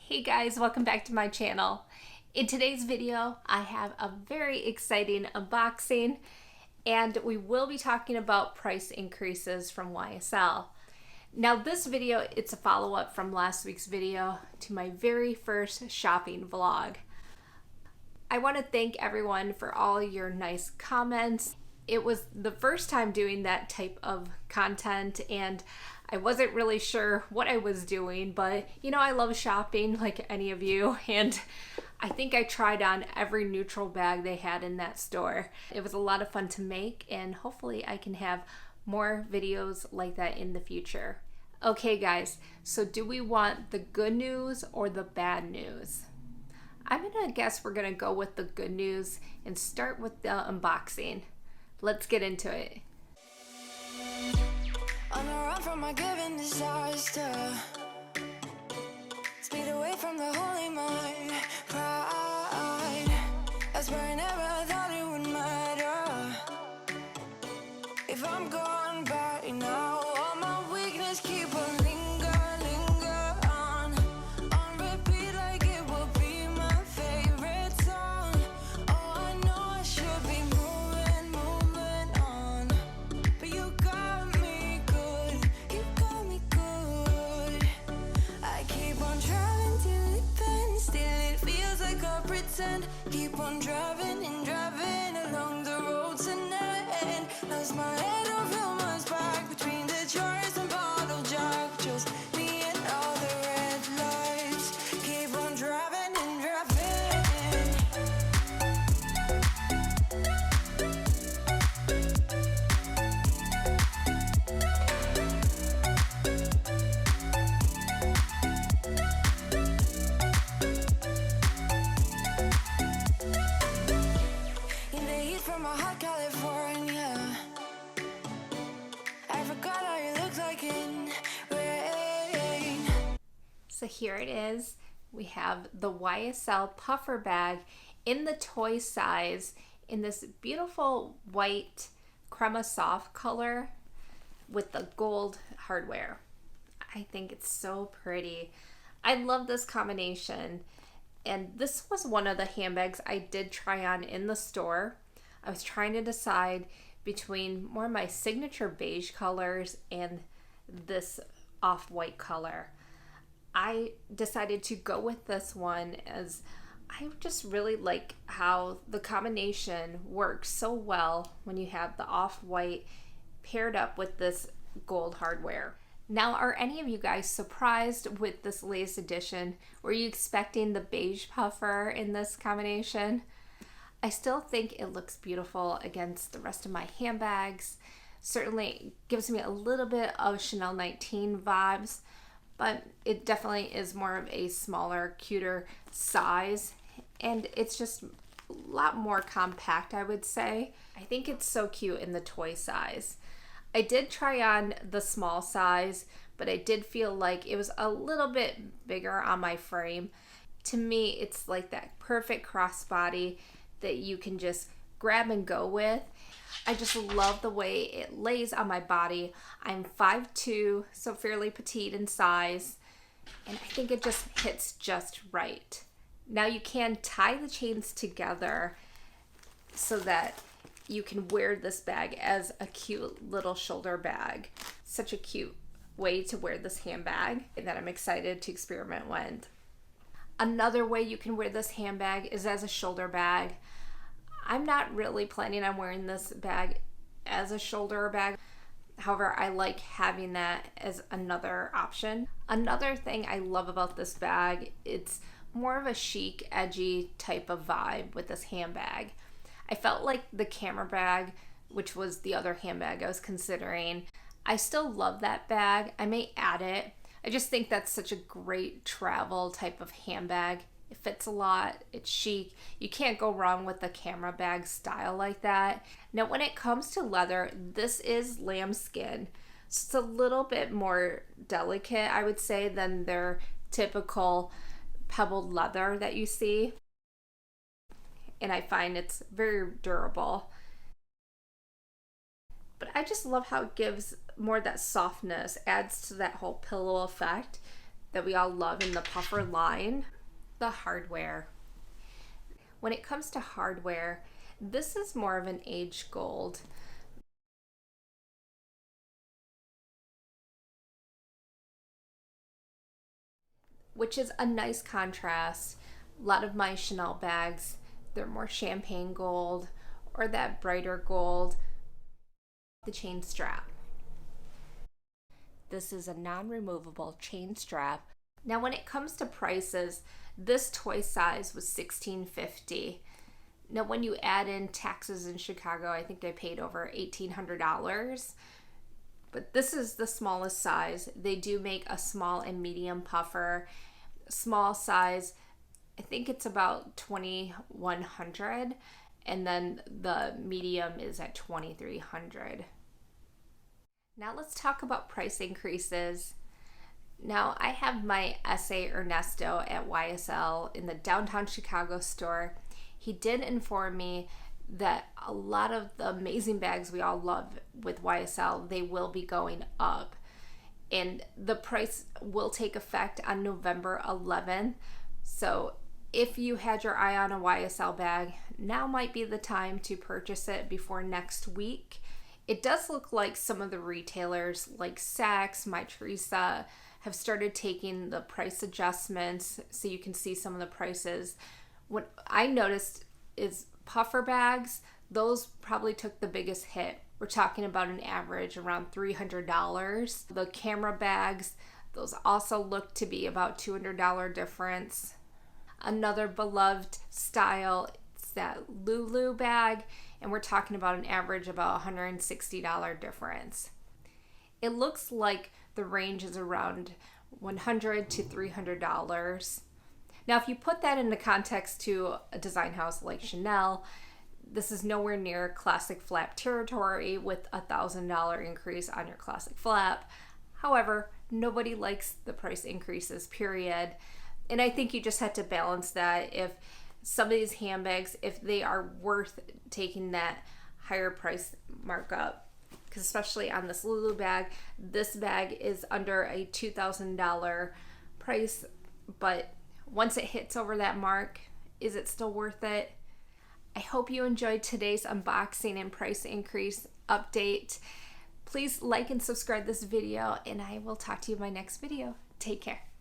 Hey guys, welcome back to my channel. In today's video, I have a very exciting unboxing and we will be talking about price increases from YSL. Now this video, it's a follow-up from last week's video to my very first shopping vlog. I want to thank everyone for all your nice comments. It was the first time doing that type of content and I wasn't really sure what I was doing, but you know, I love shopping like any of you, and I think I tried on every neutral bag they had in that store. It was a lot of fun to make, and hopefully I can have more videos like that in the future. Okay guys, so do we want the good news or the bad news? I'm gonna guess we're gonna go with the good news and start with the unboxing. Let's get into it. On the run from my given disaster, speed away from the holy mind, pride. That's where I never thought it would matter. If I'm gone by now, all my weakness keep on linger on repeat like it will be my favorite song. Oh, I know I should be moving on, but you got me good, you got me good. I keep on driving till it bends, still it feels like I pretend. Keep on driving and driving along the road tonight. Lost my head over my back between the jars and bottle jack. Just me and all the red lights. Keep on driving and driving. In the heat from my hot California, I forgot how you looked like in rain. So here it is. We have the YSL puffer bag in the toy size in this beautiful white crema soft color with the gold hardware. I think it's so pretty. I love this combination. And this was one of the handbags I did try on in the store. I was trying to decide between more of my signature beige colors and this off-white color. I decided to go with this one as I just really like how the combination works so well when you have the off-white paired up with this gold hardware. Now, are any of you guys surprised with this latest edition? Were you expecting the beige puffer in this combination? I still think it looks beautiful against the rest of my handbags. Certainly gives me a little bit of Chanel 19 vibes, but it definitely is more of a smaller, cuter size, and it's just a lot more compact, I would say. I think it's so cute in the toy size. I did try on the small size, but I did feel like it was a little bit bigger on my frame. To me, it's like that perfect crossbody that you can just grab and go with. I just love the way it lays on my body. I'm 5'2", so fairly petite in size, and I think it just hits just right. Now you can tie the chains together so that you can wear this bag as a cute little shoulder bag. Such a cute way to wear this handbag that I'm excited to experiment with. Another way you can wear this handbag is as a shoulder bag. I'm not really planning on wearing this bag as a shoulder bag. However, I like having that as another option. Another thing I love about this bag, it's more of a chic, edgy type of vibe with this handbag. I felt like the camera bag, which was the other handbag I was considering, I still love that bag. I may add it. I just think that's such a great travel type of handbag. It fits a lot, it's chic. You can't go wrong with the camera bag style like that. Now when it comes to leather, this is lambskin. So it's a little bit more delicate, I would say, than their typical pebbled leather that you see. And I find it's very durable. But I just love how it gives more of that softness, adds to that whole pillow effect that we all love in the puffer line, the hardware. When it comes to hardware, this is more of an age gold. Which is a nice contrast. A lot of my Chanel bags, they're more champagne gold or that brighter gold. The chain strap. This is a non-removable chain strap. Now when it comes to prices, this toy size was $16.50. Now when you add in taxes in Chicago, I think I paid over $1,800. But this is the smallest size. They do make a small and medium puffer. Small size, I think it's about $2,100, and then the medium is at $2,300. Now let's talk about price increases. Now I have my SA Ernesto at YSL in the downtown Chicago store. He did inform me that a lot of the amazing bags we all love with YSL, they will be going up. And the price will take effect on November 11th. So if you had your eye on a YSL bag, now might be the time to purchase it before next week. It does look like some of the retailers like Saks, My Teresa, have started taking the price adjustments, so you can see some of the prices. What I noticed is puffer bags, those probably took the biggest hit. We're talking about an average around $300. The camera bags, those also look to be about $200 difference. Another beloved style is that loulou bag, and we're talking about an average about $160 difference. It looks like the range is around $100 to $300. Now, if you put that into context to a design house like Chanel, this is nowhere near classic flap territory with a $1,000 increase on your classic flap. However, nobody likes the price increases, period. And I think you just have to balance that. If some of these handbags, if they are worth taking that higher price markup, because especially on this loulou bag, this bag is under a $2,000 price, but once it hits over that mark, is it still worth it? I hope you enjoyed today's unboxing and price increase update. Please like and subscribe this video, and I will talk to you in my next video. Take care.